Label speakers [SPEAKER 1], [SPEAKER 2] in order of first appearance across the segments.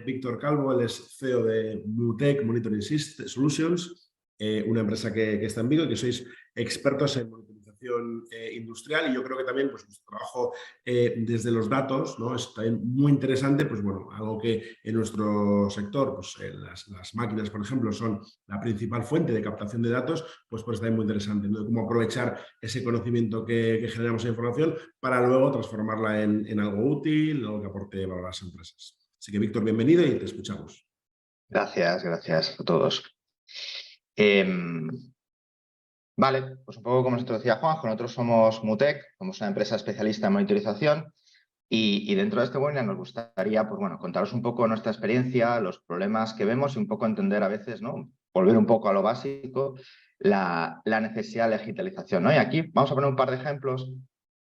[SPEAKER 1] Víctor Calvo, él es CEO de Mutec Monitoring Solutions, una empresa que está en Vigo y que sois expertos en monitorización industrial, y yo creo que también pues, nuestro trabajo desde los datos, ¿no? Es también muy interesante, pues bueno, algo que en nuestro sector, pues las máquinas, por ejemplo, son la principal fuente de captación de datos, pues también muy interesante, ¿no? Cómo aprovechar ese conocimiento que generamos en información para luego transformarla en algo útil, en algo que aporte valor a las empresas. Así que, Víctor, bienvenido y te escuchamos.
[SPEAKER 2] Gracias a todos. Vale, pues un poco como nos decía Juanjo, nosotros somos Mutec, somos una empresa especialista en monitorización y dentro de este webinar nos gustaría pues, bueno, contaros un poco nuestra experiencia, los problemas que vemos y un poco entender a veces, ¿no? Volver un poco a lo básico, la necesidad de digitalización, ¿no? Y aquí vamos a poner un par de ejemplos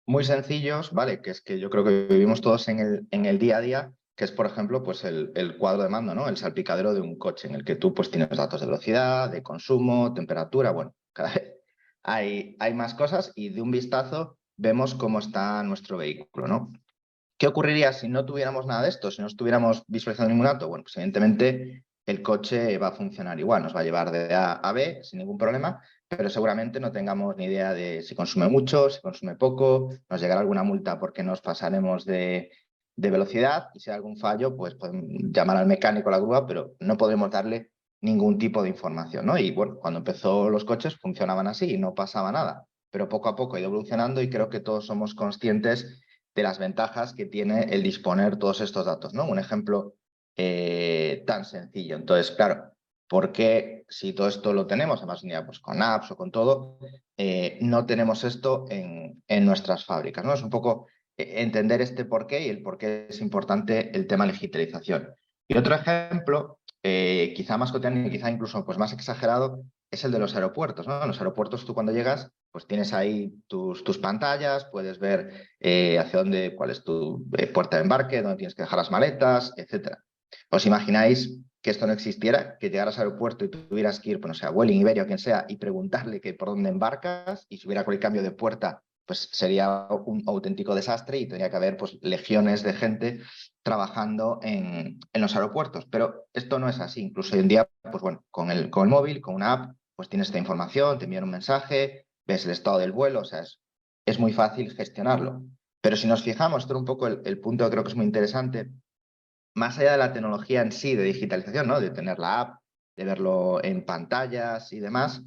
[SPEAKER 2] muy sencillos, ¿vale? Que es que yo creo que vivimos todos en el día a día, que es, por ejemplo, pues el cuadro de mando, ¿no? El salpicadero de un coche en el que tú pues tienes datos de velocidad, de consumo, temperatura, bueno, cada vez hay más cosas y de un vistazo vemos cómo está nuestro vehículo, ¿no? ¿Qué ocurriría si no tuviéramos nada de esto? Si no estuviéramos visualizando ningún dato, bueno, pues evidentemente el coche va a funcionar igual, nos va a llevar de A a B sin ningún problema, pero seguramente no tengamos ni idea de si consume mucho, si consume poco, nos llegará alguna multa porque nos pasaremos de velocidad y si hay algún fallo, pues podemos llamar al mecánico, a la grúa, pero no podremos darle ningún tipo de información, ¿no? Y bueno, cuando empezó los coches funcionaban así y no pasaba nada, pero poco a poco ha ido evolucionando y creo que todos somos conscientes de las ventajas que tiene el disponer todos estos datos, ¿no? Un ejemplo tan sencillo. Entonces, claro, ¿por qué si todo esto lo tenemos, además pues con apps o con todo, no tenemos esto en nuestras fábricas, ¿no? Es un poco entender este porqué y el por qué es importante el tema de digitalización. Y otro ejemplo, quizá más cotidiano y quizá incluso pues, más exagerado, es el de los aeropuertos, ¿no? En los aeropuertos tú cuando llegas, pues tienes ahí tus pantallas, puedes ver hacia dónde, cuál es tu puerta de embarque, dónde tienes que dejar las maletas, etcétera. ¿Os imagináis que esto no existiera? Que llegaras al aeropuerto y tuvieras que ir, pues no sé, a Vueling, Iberia o quien sea, y preguntarle que por dónde embarcas, y si hubiera cualquier cambio de puerta, pues sería un auténtico desastre y tendría que haber pues legiones de gente trabajando en los aeropuertos. Pero esto no es así. Incluso hoy en día, pues bueno, con el móvil, con una app, pues tienes esta información, te envían un mensaje, ves el estado del vuelo, o sea, es muy fácil gestionarlo. Pero si nos fijamos, esto es un poco el punto que creo que es muy interesante, más allá de la tecnología en sí de digitalización, ¿no? De tener la app, de verlo en pantallas y demás,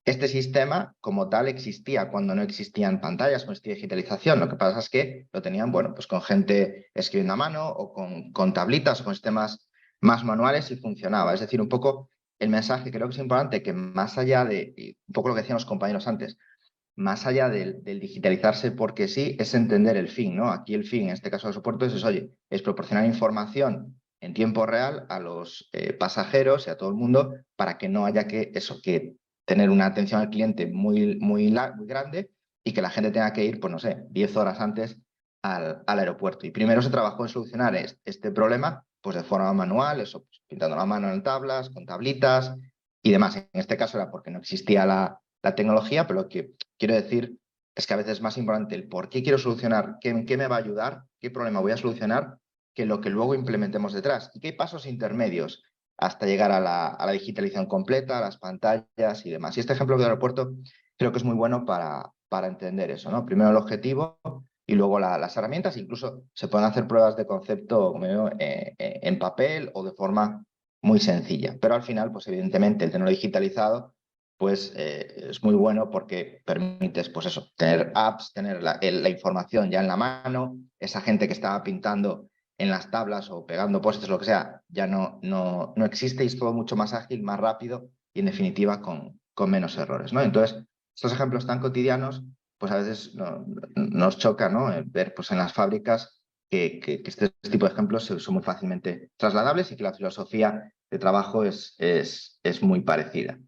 [SPEAKER 2] este sistema como tal existía cuando no existían pantallas, no existía digitalización. Lo que pasa es que lo tenían, bueno, pues con gente escribiendo a mano o con tablitas o con sistemas más manuales y funcionaba. Es decir, un poco el mensaje creo que es importante que más allá de, y un poco lo que decían los compañeros antes, más allá del digitalizarse porque sí, es entender el fin, ¿no? Aquí el fin, en este caso de los soportes, es, oye, es proporcionar información en tiempo real a los pasajeros y a todo el mundo para que no haya que tener una atención al cliente muy grande y que la gente tenga que ir, pues no sé, 10 horas antes al aeropuerto. Y primero se trabajó en solucionar este problema pues de forma manual, eso, pues, pintando la mano en tablas, con tablitas y demás. En este caso era porque no existía la tecnología, pero lo que quiero decir es que a veces es más importante el por qué quiero solucionar, qué me va a ayudar, qué problema voy a solucionar, que lo que luego implementemos detrás. Y qué hay pasos intermedios hasta llegar a la digitalización completa, a las pantallas y demás. Y este ejemplo del aeropuerto creo que es muy bueno para entender eso, ¿no? Primero el objetivo y luego las herramientas. Incluso se pueden hacer pruebas de concepto como digo, en papel o de forma muy sencilla. Pero al final, pues evidentemente, el tenerlo digitalizado pues es muy bueno porque permites, pues eso, tener apps, tener la información ya en la mano, esa gente que estaba pintando en las tablas o pegando postes, lo que sea, ya no existe y es todo mucho más ágil, más rápido y en definitiva con menos errores, ¿no? Entonces, estos ejemplos tan cotidianos, pues a veces nos choca, ¿no? Ver pues en las fábricas que este tipo de ejemplos son muy fácilmente trasladables y que la filosofía de trabajo es muy parecida.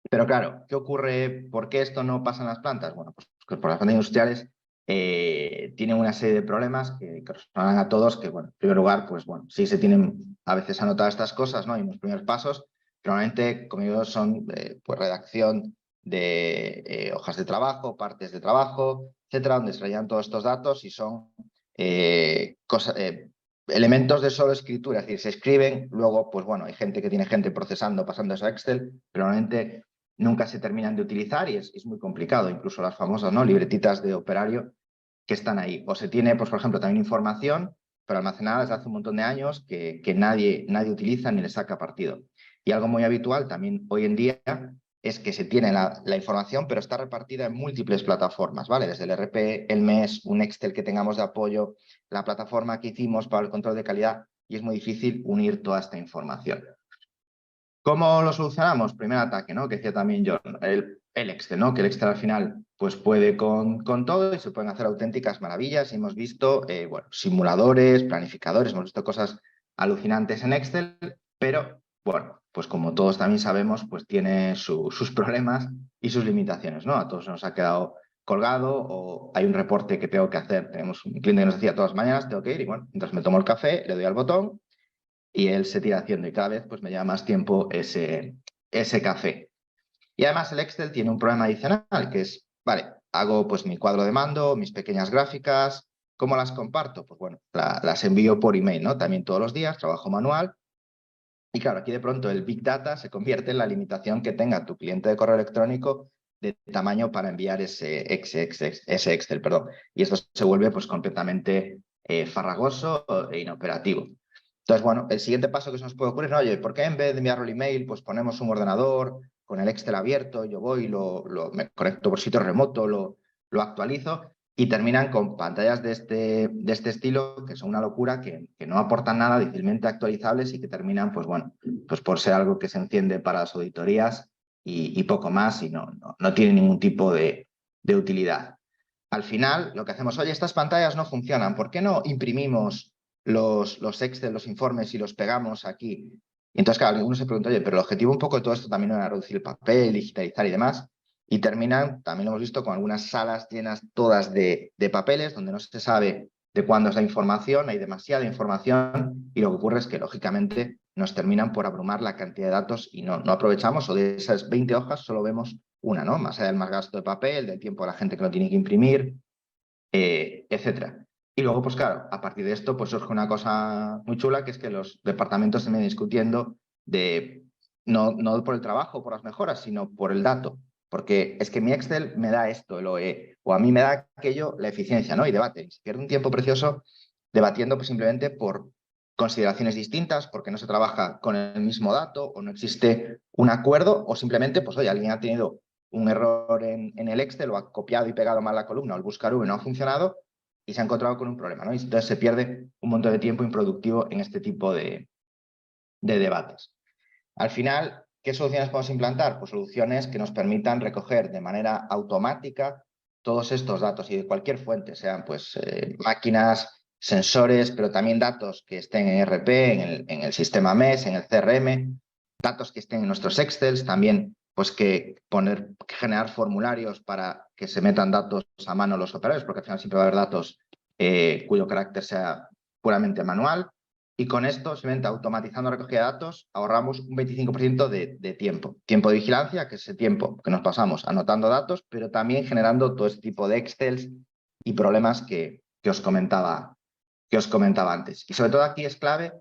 [SPEAKER 2] Pero claro, ¿qué ocurre? ¿Por qué esto no pasa en las plantas? Bueno, pues que por las plantas industriales tienen una serie de problemas que resonan a todos, que bueno, en primer lugar, pues bueno, sí se tienen a veces anotadas estas cosas, ¿no? Y los primeros pasos, pero normalmente, como digo, son pues redacción de hojas de trabajo, partes de trabajo, etcétera, donde se rellenan todos estos datos y son elementos de solo escritura, es decir, se escriben, luego, pues bueno, hay gente que tiene gente procesando, pasando eso a Excel, pero normalmente nunca se terminan de utilizar y es muy complicado, incluso las famosas, ¿no?, libretitas de operario que están ahí. O se tiene, pues por ejemplo, también información, pero almacenada desde hace un montón de años que nadie utiliza ni le saca partido. Y algo muy habitual también hoy en día es que se tiene la información, pero está repartida en múltiples plataformas, ¿vale? Desde el RP, el MES, un Excel que tengamos de apoyo, la plataforma que hicimos para el control de calidad, y es muy difícil unir toda esta información. ¿Cómo lo solucionamos? Primer ataque, ¿no?, que decía también John, el Excel, ¿no?, que el Excel al final pues puede con todo y se pueden hacer auténticas maravillas. Y hemos visto bueno, simuladores, planificadores, hemos visto cosas alucinantes en Excel, pero bueno, pues como todos también sabemos, pues tiene sus problemas y sus limitaciones, ¿no? A todos nos ha quedado colgado o hay un reporte que tengo que hacer. Tenemos un cliente que nos decía todas las mañanas, tengo que ir y bueno, mientras me tomo el café, le doy al botón y él se tira haciendo y cada vez pues me lleva más tiempo ese café. Y además el Excel tiene un problema adicional que es, vale, hago pues mi cuadro de mando, mis pequeñas gráficas, ¿cómo las comparto? Pues bueno, las envío por email, ¿no? También todos los días, trabajo manual. Y claro, aquí de pronto el Big Data se convierte en la limitación que tenga tu cliente de correo electrónico de tamaño para enviar ese Excel, perdón. Y esto se vuelve pues completamente farragoso e inoperativo. Entonces, bueno, el siguiente paso que se nos puede ocurrir, ¿no? Oye, ¿por qué en vez de enviarlo al email, pues ponemos un ordenador con el Excel abierto, yo voy, me conecto por sitio remoto, lo actualizo y terminan con pantallas de este estilo que son una locura, que no aportan nada, difícilmente actualizables y que terminan, pues bueno, pues por ser algo que se enciende para las auditorías y poco más y no tiene ningún tipo de utilidad. Al final, lo que hacemos, oye, estas pantallas no funcionan, ¿por qué no imprimimos los Excel, los informes y los pegamos aquí? Y entonces, claro, uno se pregunta, oye, pero el objetivo un poco de todo esto también era reducir el papel, digitalizar y demás. Y terminan, también lo hemos visto, con algunas salas llenas todas de papeles, donde no se sabe de cuándo es la información, hay demasiada información y lo que ocurre es que, lógicamente, nos terminan por abrumar la cantidad de datos y no aprovechamos, o de esas 20 hojas solo vemos una, ¿no? Más allá del más gasto de papel, del tiempo de la gente que lo tiene que imprimir, etcétera. Y luego, pues claro, a partir de esto, pues surge una cosa muy chula, que es que los departamentos se vienen discutiendo de no por el trabajo, por las mejoras, sino por el dato. Porque es que mi Excel me da esto, el OE, o a mí me da aquello, la eficiencia, ¿no? Y debate. Se pierde un tiempo precioso debatiendo pues, simplemente por consideraciones distintas, porque no se trabaja con el mismo dato, o no existe un acuerdo, o simplemente, pues oye, alguien ha tenido un error en el Excel o ha copiado y pegado mal la columna o el buscar V no ha funcionado y se ha encontrado con un problema, ¿no? Y entonces se pierde un montón de tiempo improductivo en este tipo de debates. Al final, ¿qué soluciones podemos implantar? Pues soluciones que nos permitan recoger de manera automática todos estos datos y de cualquier fuente, sean pues máquinas, sensores, pero también datos que estén en ERP, en el sistema MES, en el CRM, datos que estén en nuestros Excels, también pues que generar formularios para que se metan datos a mano los operarios, porque al final siempre va a haber datos cuyo carácter sea puramente manual. Y con esto, simplemente automatizando la recogida de datos, ahorramos un 25% de tiempo. Tiempo de vigilancia, que es ese tiempo que nos pasamos anotando datos, pero también generando todo este tipo de Excels y problemas que os comentaba antes. Y sobre todo aquí es clave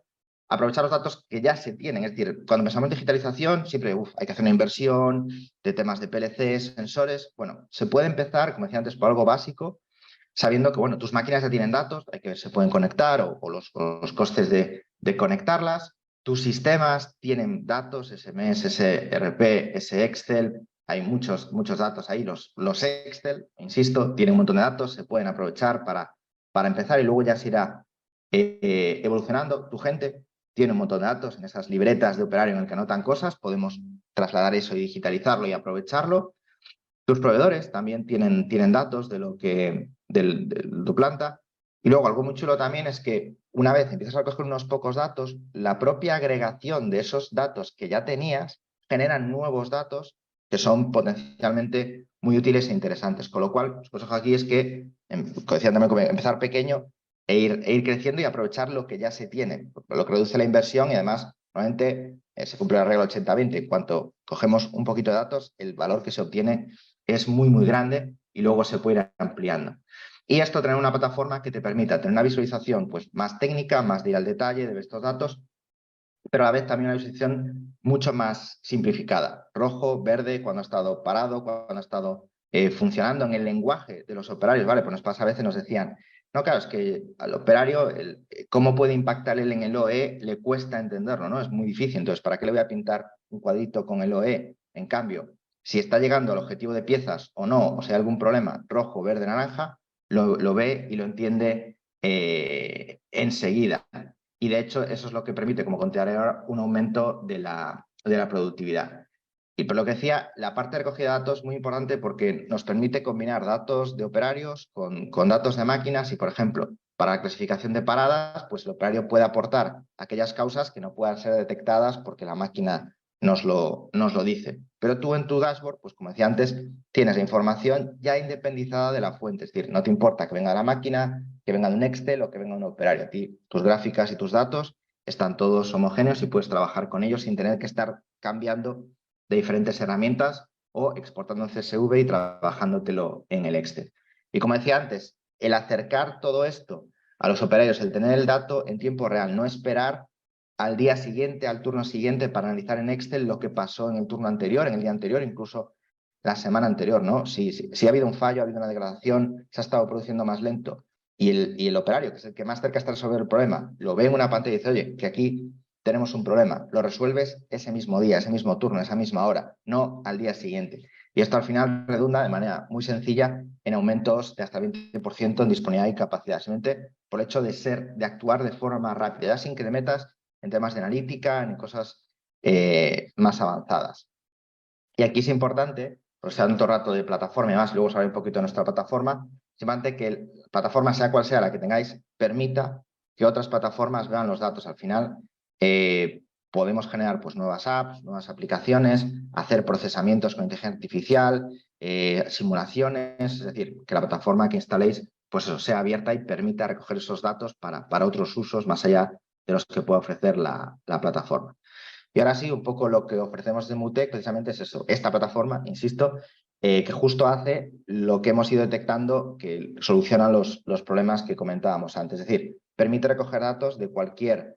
[SPEAKER 2] aprovechar los datos que ya se tienen. Es decir, cuando pensamos en digitalización, siempre hay que hacer una inversión de temas de PLCs, sensores. Bueno, se puede empezar, como decía antes, por algo básico, sabiendo que bueno, tus máquinas ya tienen datos, hay que ver si se pueden conectar o los costes de conectarlas. Tus sistemas tienen datos, SMS, SRP, ese Excel, hay muchos datos ahí. Los Excel, insisto, tienen un montón de datos, se pueden aprovechar para empezar y luego ya se irá evolucionando. Tu gente tiene un montón de datos en esas libretas de operario en el que anotan cosas, podemos trasladar eso y digitalizarlo y aprovecharlo. Tus proveedores también tienen datos de tu planta. Y luego algo muy chulo también es que una vez empiezas a coger unos pocos datos, la propia agregación de esos datos que ya tenías generan nuevos datos que son potencialmente muy útiles e interesantes. Con lo cual, el consejo aquí es que, como decía también, empezar pequeño e ir creciendo y aprovechar lo que ya se tiene, lo que reduce la inversión y además, normalmente se cumple la regla 80-20. En cuanto cogemos un poquito de datos, el valor que se obtiene es muy grande y luego se puede ir ampliando. Y esto tener una plataforma que te permita tener una visualización pues, más técnica, más de ir al detalle de estos datos, pero a la vez también una visualización mucho más simplificada. Rojo, verde, cuando ha estado parado, cuando ha estado funcionando en el lenguaje de los operarios. Vale, pues nos pasa a veces, nos decían, no, claro, es que al operario, cómo puede impactar él en el OE, le cuesta entenderlo, ¿no? Es muy difícil. Entonces, ¿para qué le voy a pintar un cuadrito con el OE? En cambio, si está llegando al objetivo de piezas o no, o sea, algún problema, rojo, verde, naranja, lo ve y lo entiende enseguida. Y de hecho, eso es lo que permite, como conté ahora, un aumento de la productividad. Y por lo que decía, la parte de recogida de datos es muy importante porque nos permite combinar datos de operarios con datos de máquinas y, por ejemplo, para la clasificación de paradas, pues el operario puede aportar aquellas causas que no puedan ser detectadas porque la máquina nos lo dice. Pero tú en tu dashboard, pues como decía antes, tienes la información ya independizada de la fuente. Es decir, no te importa que venga la máquina, que venga de un Excel o que venga de un operario. A ti, tus gráficas y tus datos están todos homogéneos y puedes trabajar con ellos sin tener que estar cambiando de diferentes herramientas o exportando en CSV y trabajándotelo en el Excel. Y como decía antes, el acercar todo esto a los operarios, el tener el dato en tiempo real, no esperar al día siguiente, al turno siguiente, para analizar en Excel lo que pasó en el turno anterior, en el día anterior, incluso la semana anterior, ¿no? Si ha habido un fallo, ha habido una degradación, se ha estado produciendo más lento y el operario, que es el que más cerca está de resolver el problema, lo ve en una pantalla y dice, oye, que aquí tenemos un problema, lo resuelves ese mismo día, ese mismo turno, esa misma hora, no al día siguiente. Y esto al final redunda de manera muy sencilla en aumentos de hasta el 20% en disponibilidad y capacidad, simplemente por el hecho de actuar de forma más rápida, ya sin que te metas en temas de analítica, en cosas más avanzadas. Y aquí es importante, porque se habla todo el rato de plataforma y más, luego os hablaré un poquito de nuestra plataforma, es importante que la plataforma, sea cual sea la que tengáis, permita que otras plataformas vean los datos. Al final, podemos generar pues, nuevas apps, nuevas aplicaciones, hacer procesamientos con inteligencia artificial, simulaciones, es decir, que la plataforma que instaléis pues eso, sea abierta y permita recoger esos datos para otros usos más allá de los que pueda ofrecer la plataforma. Y ahora sí, un poco lo que ofrecemos de Mutec precisamente es eso, esta plataforma, insisto, que justo hace lo que hemos ido detectando que soluciona los problemas que comentábamos antes. Es decir, permite recoger datos de cualquier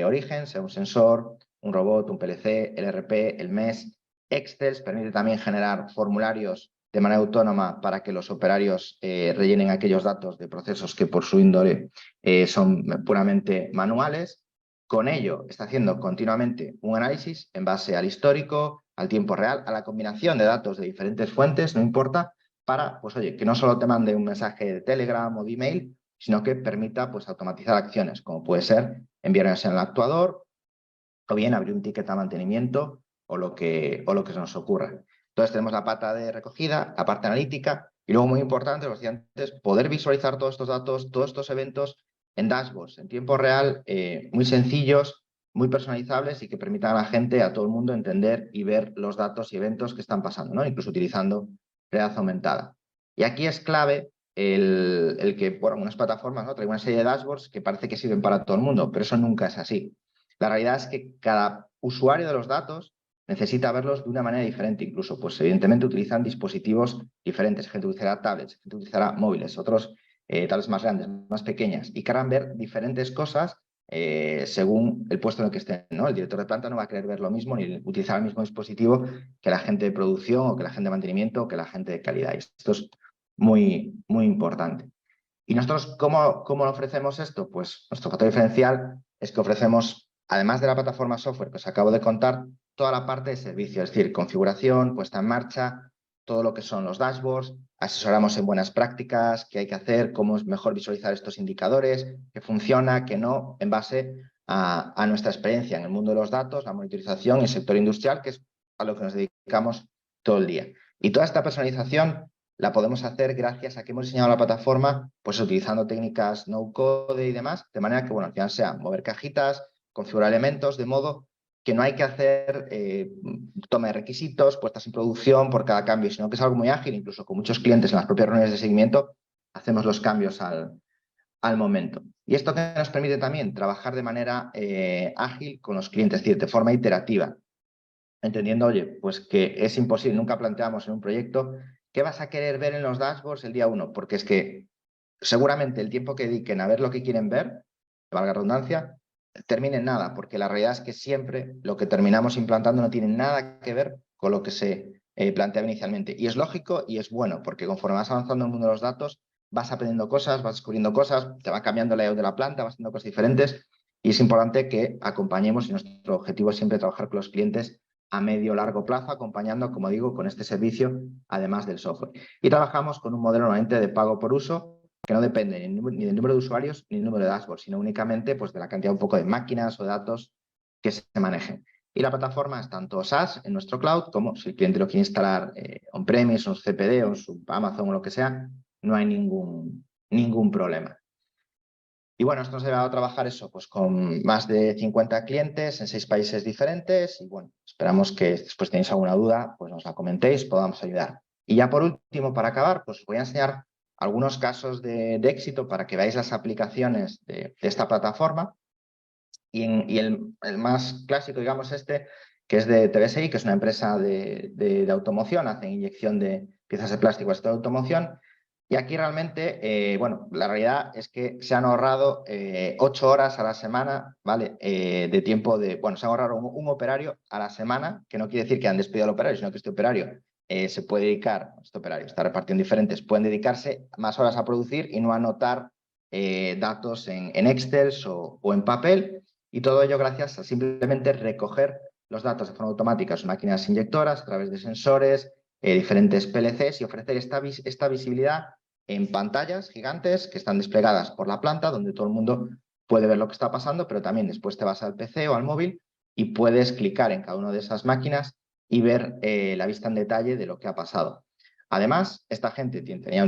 [SPEAKER 2] origen, sea un sensor, un robot, un PLC, el RP, el MES, Excel, permite también generar formularios de manera autónoma para que los operarios rellenen aquellos datos de procesos que por su índole son puramente manuales. Con ello, está haciendo continuamente un análisis en base al histórico, al tiempo real, a la combinación de datos de diferentes fuentes, no importa, para, pues oye, que no solo te mande un mensaje de Telegram o de email, sino que permita, pues, automatizar acciones, como puede ser enviar una señal al actuador o bien abrir un ticket a mantenimiento o lo que se nos ocurra. Entonces tenemos la pata de recogida, la parte analítica y luego muy importante, los antes, poder visualizar todos estos datos, todos estos eventos en dashboards, en tiempo real, muy sencillos, muy personalizables y que permitan a la gente, a todo el mundo, entender y ver los datos y eventos que están pasando, ¿no? Incluso utilizando realidad aumentada. Y aquí es clave el que, bueno, unas plataformas, ¿no?, traen una serie de dashboards que parece que sirven para todo el mundo, pero eso nunca es así. La realidad es que cada usuario de los datos necesita verlos de una manera diferente, incluso, pues evidentemente utilizan dispositivos diferentes. Gente utilizará tablets, gente utilizará móviles, otros tablets más grandes, más pequeñas, y querrán ver diferentes cosas según el puesto en el que estén, ¿no? El director de planta no va a querer ver lo mismo ni utilizar el mismo dispositivo que la gente de producción o que la gente de mantenimiento o que la gente de calidad. Y esto es muy, muy importante. ¿Y nosotros cómo ofrecemos esto? Pues nuestro factor diferencial es que ofrecemos, además de la plataforma software que os acabo de contar, toda la parte de servicio, es decir, configuración, puesta en marcha, todo lo que son los dashboards, asesoramos en buenas prácticas, qué hay que hacer, cómo es mejor visualizar estos indicadores, qué funciona, qué no, en base a nuestra experiencia en el mundo de los datos, la monitorización y el sector industrial, que es a lo que nos dedicamos todo el día. Y toda esta personalización la podemos hacer gracias a que hemos diseñado la plataforma, pues utilizando técnicas no-code y demás, de manera que, bueno, al final sea mover cajitas, configurar elementos, de modo que no hay que hacer toma de requisitos, puestas en producción por cada cambio, sino que es algo muy ágil, incluso con muchos clientes en las propias reuniones de seguimiento, hacemos los cambios al momento. Y esto que nos permite también trabajar de manera ágil con los clientes, es decir, de forma iterativa, entendiendo, oye, pues que es imposible, nunca planteamos en un proyecto qué vas a querer ver en los dashboards el día 1, porque es que seguramente el tiempo que dediquen a ver lo que quieren ver, valga la redundancia, termine en nada, porque la realidad es que siempre lo que terminamos implantando no tiene nada que ver con lo que se planteaba inicialmente. Y es lógico y es bueno, porque conforme vas avanzando en el mundo de los datos, vas aprendiendo cosas, vas descubriendo cosas, te va cambiando el layout de la planta, vas haciendo cosas diferentes, y es importante que acompañemos, y nuestro objetivo es siempre trabajar con los clientes a medio o largo plazo, acompañando, como digo, con este servicio, además del software. Y trabajamos con un modelo normalmente de pago por uso, que no depende ni del número de usuarios ni del número de dashboards, sino únicamente pues, de la cantidad un poco de máquinas o datos que se manejen. Y la plataforma es tanto SaaS en nuestro cloud, como si el cliente lo quiere instalar on-premise, o en CPD, o en su Amazon o lo que sea, no hay ningún problema. Y bueno, esto nos ha llevado a trabajar eso, pues con más de 50 clientes en 6 países diferentes. Y bueno, esperamos que después tenéis alguna duda, pues nos la comentéis, podamos ayudar. Y ya por último, para acabar, pues os voy a enseñar algunos casos de éxito para que veáis las aplicaciones de esta plataforma. Y el más clásico, digamos, que es de TVSI, que es una empresa de automoción, hacen inyección de piezas de plástico a esta automoción. Y aquí realmente, bueno, la realidad es que se han ahorrado 8 horas a la semana, ¿vale? De tiempo bueno, se han ahorrado un operario a la semana, que no quiere decir que han despedido al operario, sino que este operario se puede dedicar, este operario está repartido en diferentes, pueden dedicarse más horas a producir y no a anotar datos en Excel o en papel. Y todo ello gracias a simplemente recoger los datos de forma automática en sus máquinas inyectoras a través de sensores, diferentes PLCs y ofrecer esta visibilidad en pantallas gigantes que están desplegadas por la planta, donde todo el mundo puede ver lo que está pasando, pero también después te vas al PC o al móvil y puedes clicar en cada una de esas máquinas y ver la vista en detalle de lo que ha pasado. Además, esta gente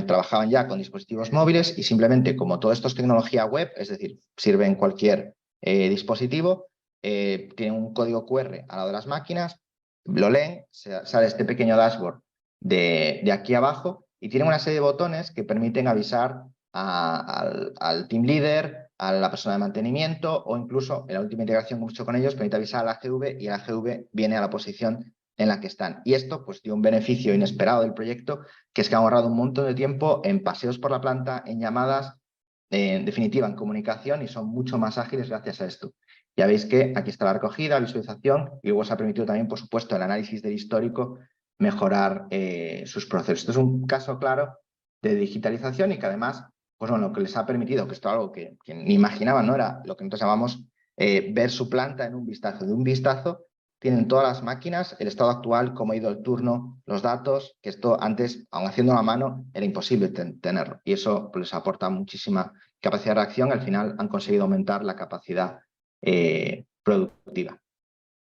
[SPEAKER 2] trabajaban ya con dispositivos móviles y simplemente, como todo esto es tecnología web, es decir, sirve en cualquier dispositivo, tiene un código QR al lado de las máquinas, lo leen, sale este pequeño dashboard de aquí abajo y tiene una serie de botones que permiten avisar al team leader, a la persona de mantenimiento o incluso en la última integración que hemos hecho con ellos permite avisar a la AGV y la AGV viene a la posición en la que están. Y esto pues dio un beneficio inesperado del proyecto, que es que han ahorrado un montón de tiempo en paseos por la planta, en llamadas, en definitiva en comunicación y son mucho más ágiles gracias a esto. Ya veis que aquí está la recogida, visualización y luego se ha permitido también, por supuesto, el análisis del histórico, mejorar sus procesos. Esto es un caso claro de digitalización y que además, pues bueno, lo que les ha permitido, que esto es algo que ni imaginaban, ¿no? Era lo que nosotros llamamos ver su planta en un vistazo. De un vistazo tienen todas las máquinas, el estado actual, cómo ha ido el turno, los datos, que esto antes, aun haciendo a mano, era imposible tenerlo. Y eso pues, les aporta muchísima capacidad de reacción. Al final han conseguido aumentar la capacidad productiva.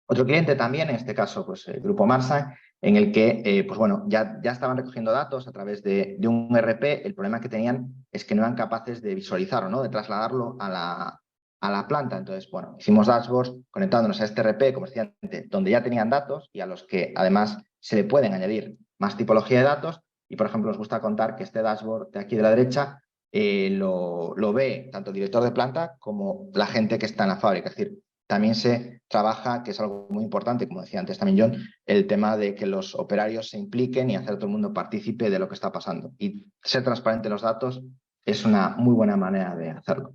[SPEAKER 2] Otro cliente también, en este caso, pues el Grupo Marsa, en el que, pues bueno, ya estaban recogiendo datos a través de un ERP. El problema que tenían es que no eran capaces de visualizarlo, ¿no? De trasladarlo a la planta. Entonces, bueno, hicimos dashboards conectándonos a este ERP, como decía antes, donde ya tenían datos y a los que además se le pueden añadir más tipología de datos. Y, por ejemplo, nos gusta contar que este dashboard de aquí de la derecha lo ve tanto el director de planta como la gente que está en la fábrica. Es decir, también se trabaja, que es algo muy importante, como decía antes también John, el tema de que los operarios se impliquen y hacer a todo el mundo partícipe de lo que está pasando. Y ser transparente en los datos es una muy buena manera de hacerlo.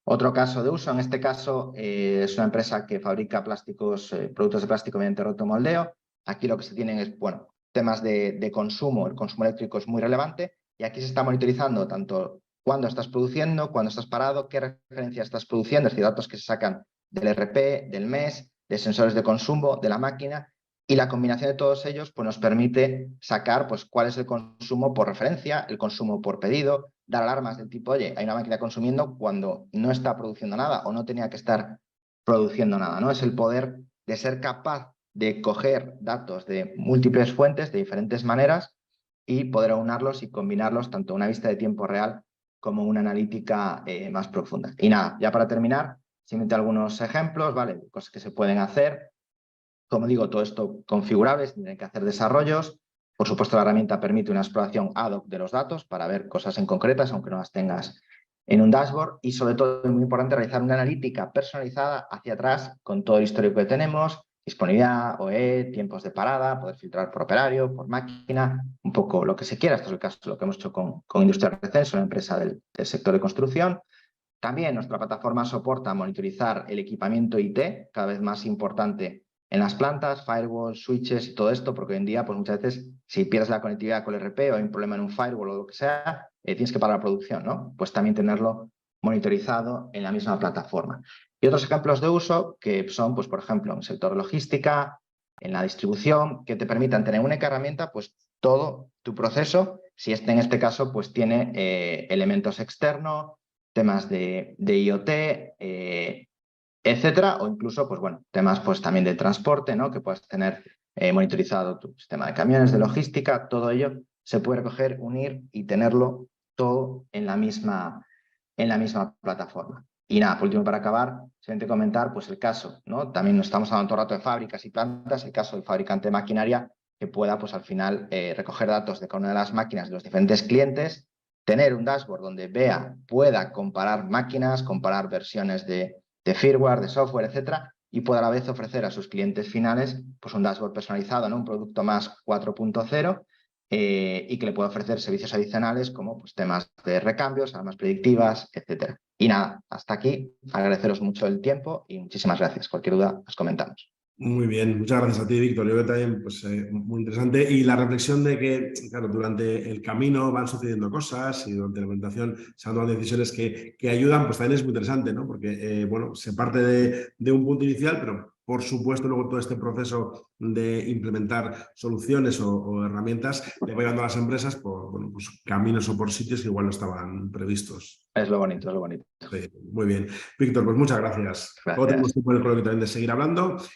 [SPEAKER 2] Otro caso de uso, en este caso, es una empresa que fabrica plásticos, productos de plástico mediante rotomoldeo. Aquí lo que se tienen es, bueno, temas de consumo. El consumo eléctrico es muy relevante y aquí se está monitorizando tanto cuándo estás produciendo, cuándo estás parado, qué referencias estás produciendo, es decir, datos que se sacan del ERP, del MES, de sensores de consumo, de la máquina, y la combinación de todos ellos pues, nos permite sacar pues, cuál es el consumo por referencia, el consumo por pedido, dar alarmas del tipo, oye, hay una máquina consumiendo cuando no está produciendo nada o no tenía que estar produciendo nada, ¿no? Es el poder de ser capaz de coger datos de múltiples fuentes, de diferentes maneras, y poder aunarlos y combinarlos tanto a una vista de tiempo real como una analítica más profunda. Y nada, ya para terminar, simplemente algunos ejemplos, ¿vale? Cosas que se pueden hacer. Como digo, todo esto configurable, tienen que hacer desarrollos. Por supuesto, la herramienta permite una exploración ad hoc de los datos para ver cosas en concretas, aunque no las tengas en un dashboard. Y sobre todo, es muy importante realizar una analítica personalizada hacia atrás con todo el histórico que tenemos, disponibilidad, OE, tiempos de parada, poder filtrar por operario, por máquina, un poco lo que se quiera. Esto es el caso de lo que hemos hecho con Industrial Recenso, una empresa del sector de construcción. También nuestra plataforma soporta monitorizar el equipamiento IT, cada vez más importante en las plantas, firewalls, switches y todo esto, porque hoy en día, pues muchas veces, si pierdes la conectividad con el RP o hay un problema en un firewall o lo que sea, tienes que parar la producción, ¿no? Pues también tenerlo monitorizado en la misma plataforma. Y otros ejemplos de uso que son, pues, por ejemplo, en el sector logística, en la distribución, que te permitan tener una herramienta, pues todo tu proceso, si en este caso, pues tiene elementos externos, temas de IoT, etcétera, o incluso, pues bueno, temas pues también de transporte, ¿no? Que puedas tener monitorizado tu sistema de camiones, de logística, todo ello se puede recoger, unir y tenerlo todo en la misma plataforma. Y nada, por último, para acabar, simplemente comentar pues el caso, ¿no? También nos estamos hablando todo el rato de fábricas y plantas, el caso del fabricante de maquinaria que pueda pues al final recoger datos de cada una de las máquinas de los diferentes clientes, tener un dashboard donde vea, pueda comparar máquinas, comparar versiones de firmware, de software, etcétera, y pueda a la vez ofrecer a sus clientes finales pues un dashboard personalizado, ¿no? Un producto más 4.0 y que le pueda ofrecer servicios adicionales como pues, temas de recambios, armas predictivas, etcétera. Y nada, hasta aquí. Agradeceros mucho el tiempo y muchísimas gracias. Cualquier duda, os comentamos.
[SPEAKER 1] Muy bien, muchas gracias a ti, Víctor. Yo creo que también pues, muy interesante. Y la reflexión de que, claro, durante el camino van sucediendo cosas y durante la implementación se han tomado decisiones que ayudan, pues también es muy interesante, ¿no? Porque, bueno, se parte de un punto inicial, pero por supuesto luego todo este proceso de implementar soluciones o herramientas le va llevando a las empresas por bueno, pues, caminos o por sitios que igual no estaban previstos.
[SPEAKER 2] Es lo bonito, es lo bonito.
[SPEAKER 1] Sí, muy bien. Víctor, pues muchas gracias. Luego tenemos
[SPEAKER 2] Gracias.
[SPEAKER 1] tiempo en el programa también de seguir hablando.